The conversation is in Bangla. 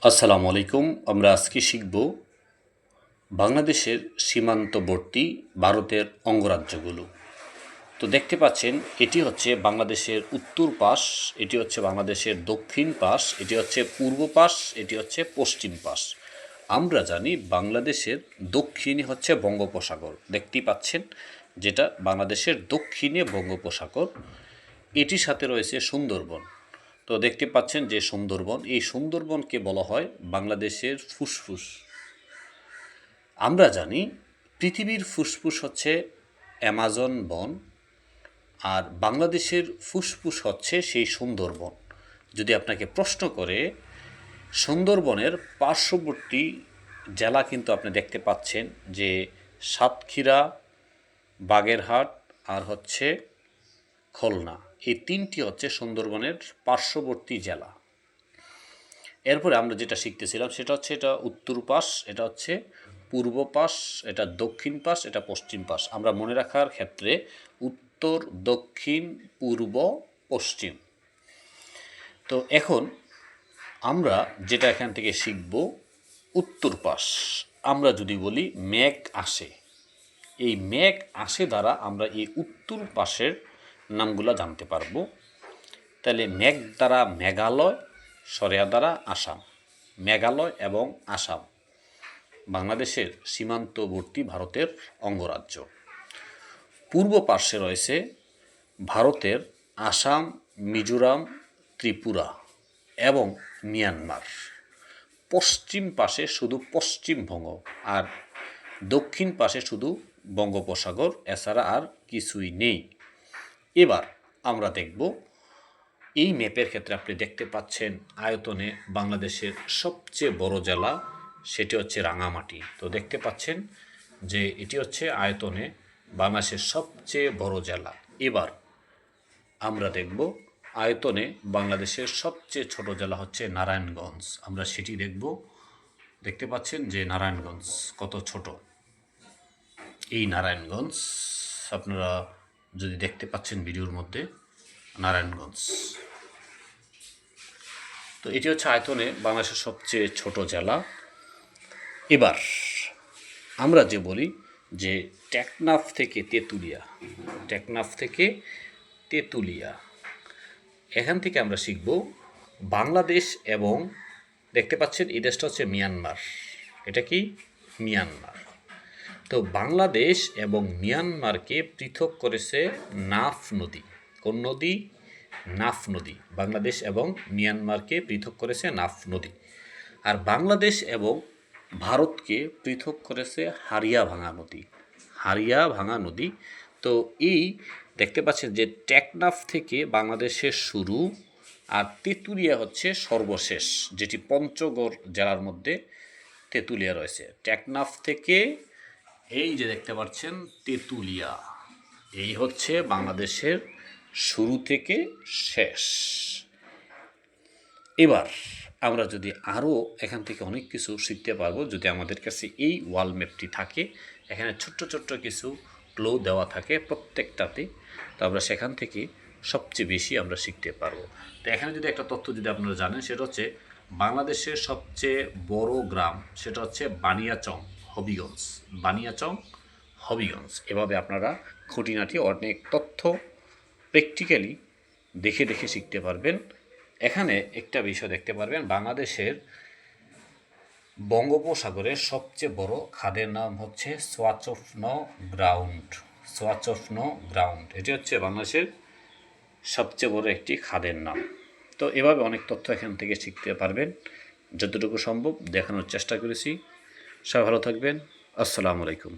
আসসালামু আলাইকুম। আমরা আজকে শিখব বাংলাদেশের সীমান্তবর্তী ভারতের অঙ্গরাজ্যগুলো। তো দেখতে পাচ্ছেন এটি হচ্ছে বাংলাদেশের উত্তর পাশ, এটি হচ্ছে বাংলাদেশের দক্ষিণ পাশ, এটি হচ্ছে পূর্ব পাশ, এটি হচ্ছে পশ্চিম পাশ। আমরা জানি বাংলাদেশের দক্ষিণে হচ্ছে বঙ্গোপসাগর, দেখতেই পাচ্ছেন যেটা বাংলাদেশের দক্ষিণে বঙ্গোপসাগর, এটির সাথে রয়েছে সুন্দরবন। তো দেখতে পাচ্ছেন যে সুন্দরবন, এই সুন্দরবনকে বলা হয় বাংলাদেশের ফুসফুস। আমরা জানি পৃথিবীর ফুসফুস হচ্ছে অ্যামাজন বন, আর বাংলাদেশের ফুসফুস হচ্ছে সেই সুন্দরবন। যদি আপনাকে প্রশ্ন করে, সুন্দরবনের পার্শ্ববর্তী জেলা কিন্তু আপনি দেখতে পাচ্ছেন যে সাতক্ষীরা, বাগেরহাট আর হচ্ছে খুলনা, এই তিনটি হচ্ছে সুন্দরবনের পার্শ্ববর্তী জেলা। এরপরে আমরা যেটা শিখতেছিলাম সেটা হচ্ছে এটা উত্তর পাশ, এটা হচ্ছে পূর্ব পাশ, এটা দক্ষিণ পাশ, এটা পশ্চিম পাশ। আমরা মনে রাখার ক্ষেত্রে উত্তর, দক্ষিণ, পূর্ব, পশ্চিম। তো এখন আমরা যেটা এখান থেকে শিখব, উত্তর পাশ। আমরা যদি বলি মেঘ আসে, এই মেঘ আসে দ্বারা আমরা এই উত্তর পাশের নামগুলো জানতে পারবো। তাহলে মেঘ দ্বারা মেঘালয়, সরেয়া দ্বারা আসাম। মেঘালয় এবং আসাম বাংলাদেশের সীমান্তবর্তী ভারতের অঙ্গরাজ্য। পূর্ব পার্শ্বে রয়েছে ভারতের আসাম, মিজোরাম, ত্রিপুরা এবং মিয়ানমার। পশ্চিম পাশে শুধু পশ্চিমবঙ্গ, আর দক্ষিণ পাশে শুধু বঙ্গোপসাগর, এছাড়া আর কিছুই নেই। এবার আমরা দেখব এই ম্যাপের ক্ষেত্রে আপনি দেখতে পাচ্ছেন আয়তনে বাংলাদেশের সবচেয়ে বড় জেলা, সেটি হচ্ছে রাঙামাটি। তো দেখতে পাচ্ছেন যে এটি হচ্ছে আয়তনে বাংলাদেশের সবচেয়ে বড় জেলা। এবার আমরা দেখব আয়তনে বাংলাদেশের সবচেয়ে ছোট জেলা হচ্ছে নারায়ণগঞ্জ। আমরা সেটি দেখব। দেখতে পাচ্ছেন যে নারায়ণগঞ্জ কত ছোট। এই নারায়ণগঞ্জ আপনারা যদি দেখতে পাচ্ছেন ভিডিওর মধ্যে, নারায়ণগঞ্জ। তো এটি হচ্ছে আয়তনে বাংলাদেশের সবচেয়ে ছোট জেলা। এবার আমরা যে বলি যে টেকনাফ থেকে তেঁতুলিয়া, টেকনাফ থেকে তেঁতুলিয়া, এখান থেকে আমরা শিখব বাংলাদেশ এবং দেখতে পাচ্ছেন এই দেশটা হচ্ছে মিয়ানমার। এটা কি? মিয়ানমার। তো বাংলাদেশ এবং মিয়ানমারকে পৃথক করেছে নাফ নদী। কোন নদী? নাফ নদী। বাংলাদেশ এবং মিয়ানমারকে পৃথক করেছে নাফ নদী। আর বাংলাদেশ এবং ভারতকে পৃথক করেছে হারিয়াভাঙা নদী। হারিয়াভাঙা নদী। তো এই দেখতে পাচ্ছেন যে টেকনাফ থেকে বাংলাদেশের শুরু, আর তেঁতুলিয়া হচ্ছে সর্বশেষ, যেটি পঞ্চগড় জেলার মধ্যে তেঁতুলিয়া রয়েছে। টেকনাফ থেকে এই যে দেখতে পাচ্ছেন তেঁতুলিয়া, এই হচ্ছে বাংলাদেশের শুরু থেকে শেষ। এবার আমরা যদি আরও এখান থেকে অনেক কিছু শিখতে পারবো যদি আমাদের কাছে এই ওয়াল ম্যাপটি থাকে। এখানে ছোট্ট ছোট্ট কিছু ক্লু দেওয়া থাকে প্রত্যেকটাতে, তো আমরা সেখান থেকে সবচেয়ে বেশি আমরা শিখতে পারবো। তো এখানে যদি একটা তথ্য যদি আপনারা জানেন, সেটা হচ্ছে বাংলাদেশের সবচেয়ে বড় গ্রাম, সেটা হচ্ছে বানিয়াচং, হবিগঞ্জ। বানিয়াচং, হবিগঞ্জ। এভাবে আপনারা খুঁটিনাটি অনেক তথ্য প্র্যাকটিক্যালি দেখে দেখে শিখতে পারবেন। এখানে একটা বিষয় দেখতে পারবেন, বাংলাদেশের বঙ্গোপসাগরের সবচেয়ে বড় খাদের নাম হচ্ছে সোয়াচফন গ্রাউন্ড। সোয়াচফন গ্রাউন্ড, এটি হচ্ছে বাংলাদেশের সবচেয়ে বড় একটি খাদের নাম। তো এভাবে অনেক তথ্য এখান থেকে শিখতে পারবেন। যতটুকু সম্ভব দেখানোর চেষ্টা করেছি। সবাই ভালো থাকবেন। আসসালামু আলাইকুম।